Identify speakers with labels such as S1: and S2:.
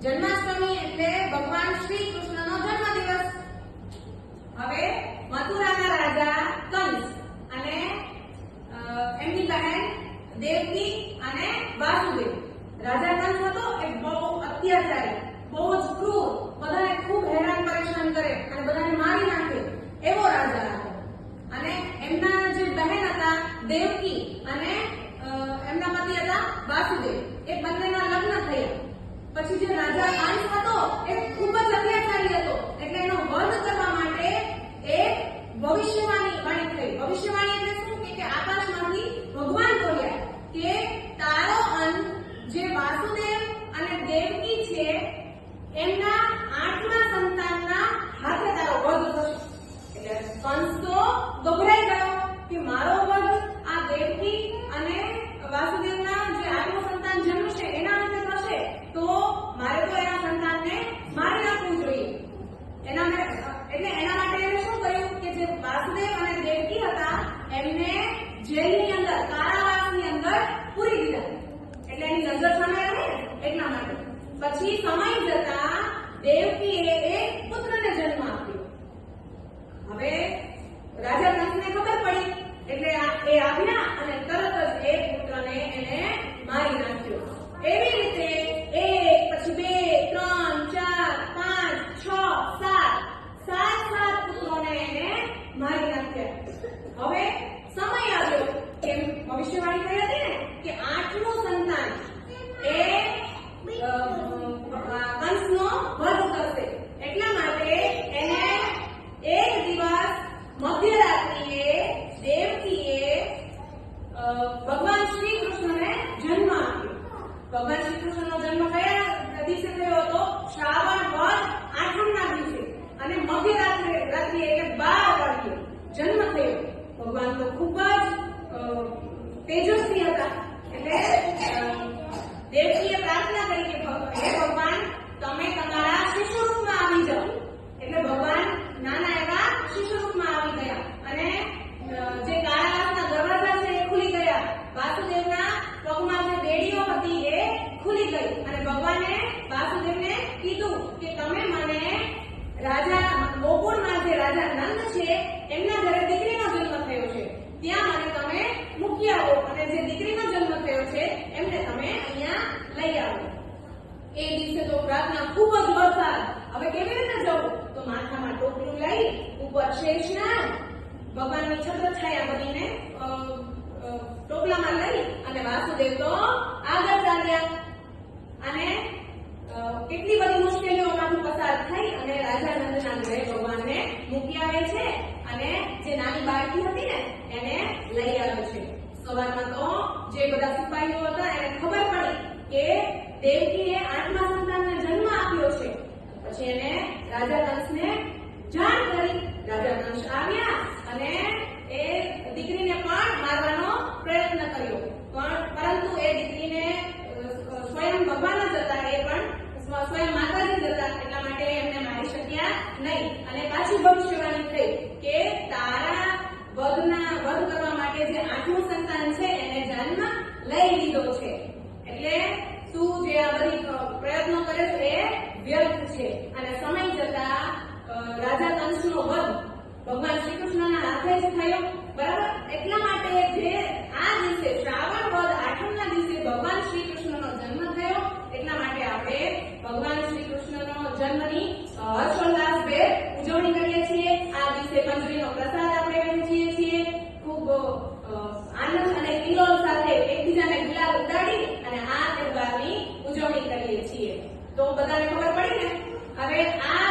S1: જન્માષ્ટમી એટલે ભગવાન શ્રી કૃષ્ણનો જન્મદિવસ. હવે મથુરાના રાજા કંસ અને એમની બહેન દેવકી અને વાસુદેવ. રાજા કંસ હતો એ બહુ અત્યાચારી, બહુ જ ક્રૂર, બધાને ખૂબ હેરાન પરેશાન કરે અને બધાને મારી નાખે એવો રાજા હતો. અને એમના જે બહેન હતા દેવકી અને એમના પતિ હતા વાસુદેવ, એ બંનેના લગ્ન થયા. પછી જે રાજા કંસ હતો એ ખૂબ જ અત્યાચારી હતો, એટલે એનો વધ કરવા માટે એક ભવિષ્યવાણી થઈ. ભવિષ્યવાણી એટલે શું કે આકાશમાંથી ભગવાન બોલ્યા કે તારો અંત જે વાસુદેવ અને દેવકી છે એમના 8મા સંતાનના હાથે તારો વધ થશે. એટલે કંસ તો ગભરાઈ ગયો કે મારો વધ આ દેવકી અને વાસુદેવના જે 8મું સંતાન જન્મશે એના હાથે થશે, તો મારે તો એના સંતાનને મારી નાખવું જોઈએ. એના માટે એને શું કર્યું કે જે વાસુદેવ અને દેવકી હતા એમને જેલની અંદર, કારાવાસની અંદર પૂરી દીધા. એટલે એની નજર સામે આવે ને એટલા માટે. પછી સમય જતા દેવકીએ એક પુત્રને જન્મ આપ્યો. હવે રાજા કંસને ખબર પડી એટલે એ આવ્યા અને તરત જ એ પુત્રને એને મારી નાખ્યો. એવી રીતે 1 પછી 2 3 4 5 6 7 પુત્રોને એને મારી નાખ્યા. હવે સમય આવ્યો કે ભવિષ્યવાણી થઈ હતી ને કે 8મું સંતાન એ કંસનો વધ કરશે. એટલા માટે એને એક દિવસ મધ્યરાત્રિએ દેવકીએ ભગવાન શ્રી કૃષ્ણને જન્મ આપ્યો. ભગવાન શ્રી કૃષ્ણનો જન્મ કયા દિવસે થયો હતો? શ્રાવણ વદ 8મના દિવસે. અને મધ્યરાત્રિએ એટલે 12 વાગ્યે જન્મ થયો. ભગવાન તો ખૂબ જ તેજસ્વી હતા. એટલે દેવકીએ પ્રાર્થના કરી કે હે ભગવાન, તમે તમારા શિશુ રૂપમાં આવી જાઓ. એટલે ભગવાન નાના એવા શિશુ રૂપમાં આવી ગયા અને જે કારાવાસના દરવાજા છે એ ખુલી ગયા. વાસુદેવના પગમાં જે બેડીઓ હતી એ ખુલી ગઈ અને ભગવાને વાસુદેવને કીધું કે તમે મને રાજા ગોકુળમાં જે રાજા નંદ છે એમના ઘરે દીકરીનો જન્મ થયો છે ત્યાં મને તમે મૂકી આવો અને જે દીકરીનો જન્મ થયો છે એમને તમે અહીંયા લઈ આવો. એ દિવસે તો પ્રાર્થના ખૂબ જ વરસાદ. હવે કેવી રીતે જવું? તો માથામાં ટોપલું લઈ ઉપર શેષનાગ ભગવાનની છત્રછાયા બનીને ટોપલામાં લઈ અને વાસુદેવ તો આગળ ચાલ્યા. અને કેટલી બધી મુશ્કેલીઓમાંથી પસાર થઈ અને રાજા નંદના ઘરે ભગવાનને મૂકી આવે છે અને જે નાની બાળકી હતી ને એને લઈ આવે છે. સવારમાં તો જે બધા સિપાહીઓ હતા એને ખબર પડી કે દેવકીએ 8મા સંતાનને જન્મ આપ્યો છે. પછી એને રાજા કંસને જાણ કરી. રાજા કંસ આવ્યા અને એ દીકરીને પણ મારવાનો પ્રયત્ન કર્યો, પરંતુ એ દીકરીને સ્વયં ભગવાન જ હતા, એ પણ સ્વયં માતાજી જ હતા, એટલા માટે એમને મારી શક્યા નહીં. અને પાછી ભવિષ્યવાણી થઈ કે તારા વધ કરવા માટે જે 8મું સંતાન છે એને જન્મ લઈ લીધો છે. એટલે તું જે આ બધી પ્રયત્નો કરે છે એ વ્યર્થ છે. અને સમય જતા રાજા કંસનો વધ ભગવાન શ્રી કૃષ્ણના હાથે જ થયો. બરાબર? એટલા માટે જે આ દિવસે શ્રાવણ વદ 8મના દિવસે ભગવાન શ્રી કૃષ્ણનો જન્મ થયો, એટલા માટે આપણે ભગવાન શ્રી કૃષ્ણનો જન્મની હર્ષોલ્લાસભેર ઉજવણી કરીએ છીએ. આ દિવસે પંજરીનો પ્રસાદ આપણે વહેંચીએ છીએ. ખૂબ આનંદ અને કિલ્લોલ સાથે એકબીજાને ગુલાલ ઉડાડી અને આ તહેવારની ઉજવણી કરીએ છીએ. તો બધાને ખબર પડી ને? હવે આ